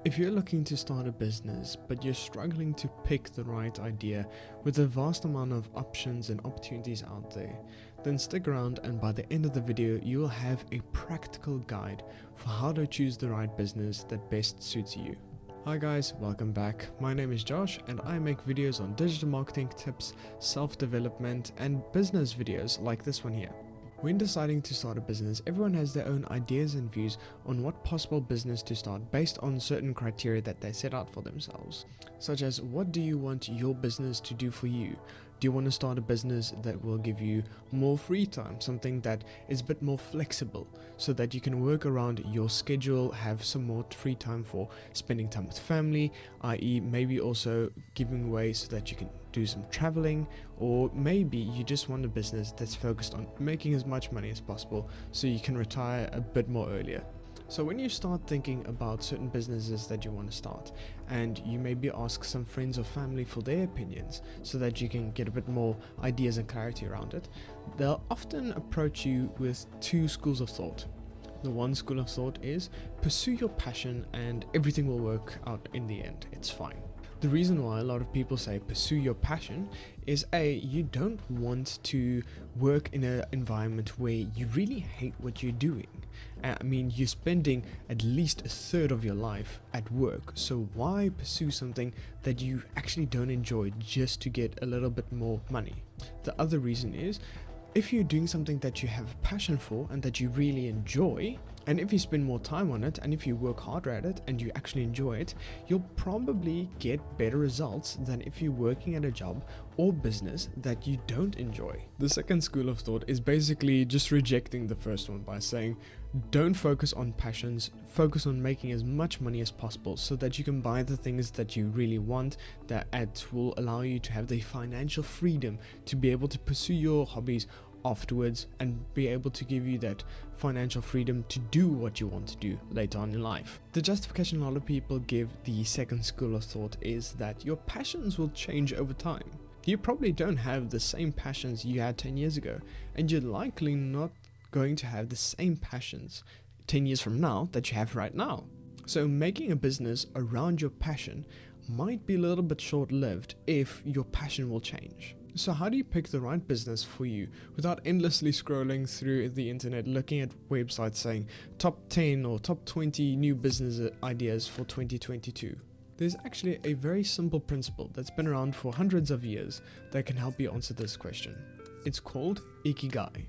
If you're looking to start a business, but you're struggling to pick the right idea with a vast amount of options and opportunities out there, then stick around and by the end of the video, you will have a practical guide for how to choose the right business that best suits you. Hi guys, welcome back. My name is Josh and I make videos on digital marketing tips, self-development and business videos like this one here. When deciding to start a business, everyone has their own ideas and views on what possible business to start based on certain criteria that they set out for themselves. Such as, what do you want your business to do for you? Do you want to start a business that will give you more free time, something that is a bit more flexible so that you can work around your schedule, have some more free time for spending time with family, i.e. maybe also giving way so that you can do some traveling, or maybe you just want a business that's focused on making as much money as possible so you can retire a bit more earlier. So when you start thinking about certain businesses that you want to start, and you maybe ask some friends or family for their opinions so that you can get a bit more ideas and clarity around it, they'll often approach you with two schools of thought. The one school of thought is pursue your passion and everything will work out in the end, it's fine. The reason why a lot of people say pursue your passion is you don't want to work in an environment where you really hate what you're doing. I mean, you're spending at least a third of your life at work, so why pursue something that you actually don't enjoy just to get a little bit more money? The other reason is, if you're doing something that you have a passion for and that you really enjoy, and if you spend more time on it and if you work harder at it and you actually enjoy it, you'll probably get better results than if you're working at a job or business that you don't enjoy. The second school of thought is basically just rejecting the first one by saying, don't focus on passions, focus on making as much money as possible so that you can buy the things that you really want, that will allow you to have the financial freedom to be able to pursue your hobbies afterwards and be able to give you that financial freedom to do what you want to do later on in life. The justification a lot of people give the second school of thought is that your passions will change over time. You probably don't have the same passions you had 10 years ago, and you're likely not going to have the same passions 10 years from now that you have right now. So making a business around your passion might be a little bit short-lived if your passion will change. So how do you pick the right business for you without endlessly scrolling through the internet looking at websites saying top 10 or top 20 new business ideas for 2022? There's actually a very simple principle that's been around for hundreds of years that can help you answer this question. It's called Ikigai.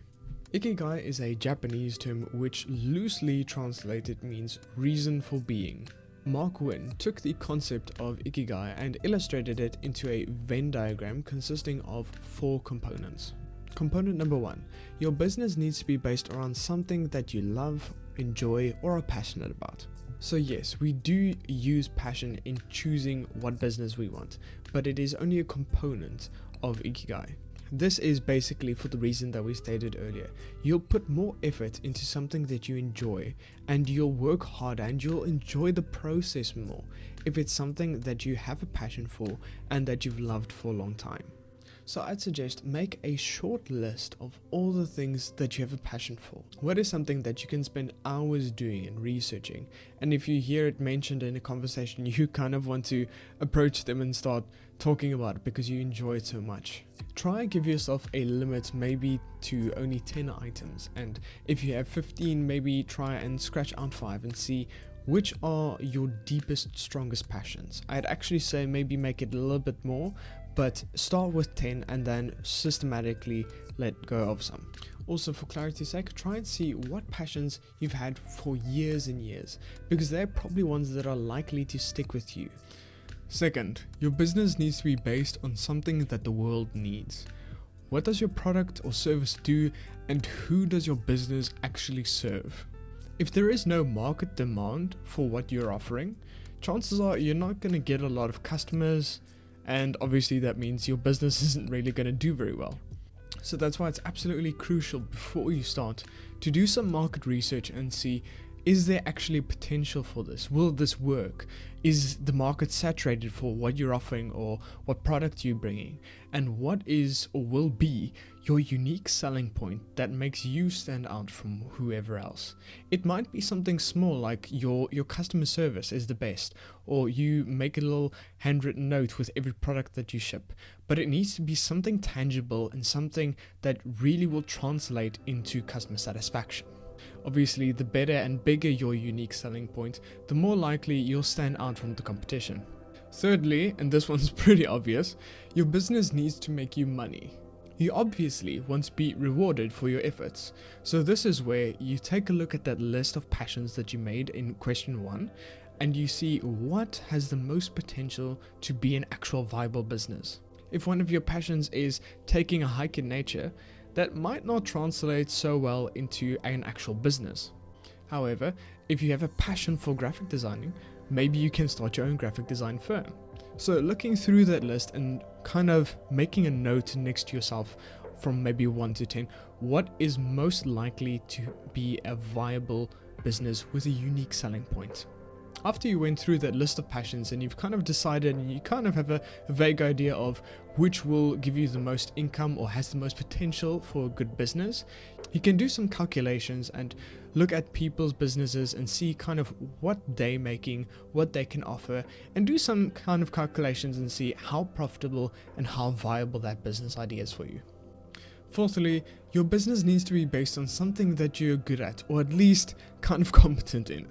Ikigai is a Japanese term which loosely translated means reason for being. Mark Wynn took the concept of Ikigai and illustrated it into a Venn diagram consisting of 4 components. Component number 1, your business needs to be based around something that you love, enjoy, or are passionate about. So yes, we do use passion in choosing what business we want, but it is only a component of Ikigai. This is basically for the reason that we stated earlier. You'll put more effort into something that you enjoy and you'll work harder and you'll enjoy the process more if it's something that you have a passion for and that you've loved for a long time. So I'd suggest make a short list of all the things that you have a passion for. What is something that you can spend hours doing and researching? And if you hear it mentioned in a conversation, you kind of want to approach them and start talking about it because you enjoy it so much. Try and give yourself a limit, maybe to only 10 items. And if you have 15, maybe try and scratch out 5 and see which are your deepest, strongest passions. I'd actually say maybe make it a little bit more, but start with 10 and then systematically let go of some. Also, for clarity's sake, try and see what passions you've had for years and years, because they're probably ones that are likely to stick with you. Second, your business needs to be based on something that the world needs. What does your product or service do, and who does your business actually serve? If there is no market demand for what you're offering, chances are you're not going to get a lot of customers, and obviously that means your business isn't really going to do very well. So that's why it's absolutely crucial before you start to do some market research and see Is there actually potential for this? Will this work? Is the market saturated for what you're offering or what product you're bringing? And what is or will be your unique selling point that makes you stand out from whoever else? It might be something small like your customer service is the best, or you make a little handwritten note with every product that you ship, but it needs to be something tangible and something that really will translate into customer satisfaction. Obviously, the better and bigger your unique selling point, the more likely you'll stand out from the competition. Thirdly, and this one's pretty obvious, your business needs to make you money. You obviously want to be rewarded for your efforts. So this is where you take a look at that list of passions that you made in question 1 and you see what has the most potential to be an actual viable business. If one of your passions is taking a hike in nature, that might not translate so well into an actual business. However, if you have a passion for graphic designing, maybe you can start your own graphic design firm. So looking through that list and kind of making a note next to yourself from maybe 1 to 10, what is most likely to be a viable business with a unique selling point? After you went through that list of passions and you've kind of decided and you kind of have a vague idea of which will give you the most income or has the most potential for a good business, you can do some calculations and look at people's businesses and see kind of what they're making, what they can offer, and do some kind of calculations and see how profitable and how viable that business idea is for you. Fourthly, your business needs to be based on something that you're good at, or at least kind of competent in.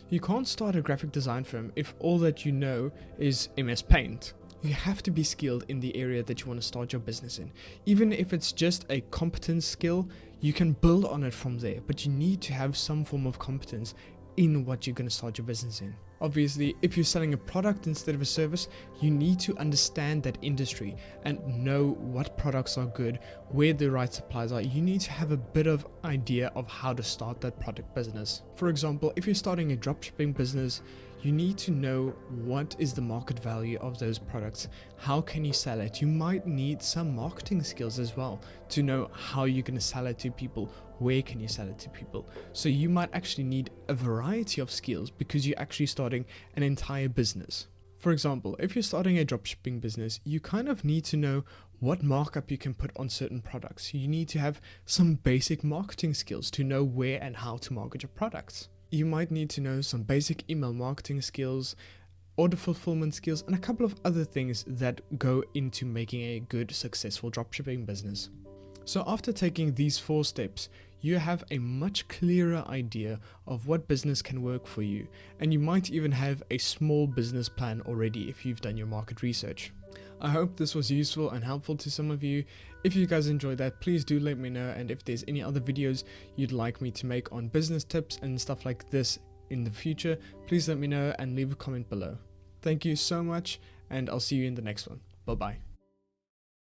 You can't start a graphic design firm if all that you know is MS Paint. You have to be skilled in the area that you want to start your business in. Even if it's just a competence skill, you can build on it from there, but you need to have some form of competence in what you're going to start your business in. Obviously, if you're selling a product instead of a service, you need to understand that industry and know what products are good, where the right suppliers are. You need to have a bit of idea of how to start that product business. For example, if you're starting a dropshipping business, you need to know what is the market value of those products. How can you sell it? You might need some marketing skills as well to know how you're going to sell it to people. Where can you sell it to people? So you might actually need a variety of skills because you're actually starting an entire business. For example, if you're starting a dropshipping business, you kind of need to know what markup you can put on certain products. You need to have some basic marketing skills to know where and how to market your products. You might need to know some basic email marketing skills, order fulfillment skills, and a couple of other things that go into making a good, successful dropshipping business. So after taking these 4 steps, you have a much clearer idea of what business can work for you, and you might even have a small business plan already if you've done your market research. I hope this was useful and helpful to some of you. If you guys enjoyed that, please do let me know, and if there's any other videos you'd like me to make on business tips and stuff like this in the future, please let me know and leave a comment below. Thank you so much, and I'll see you in the next one. Bye bye.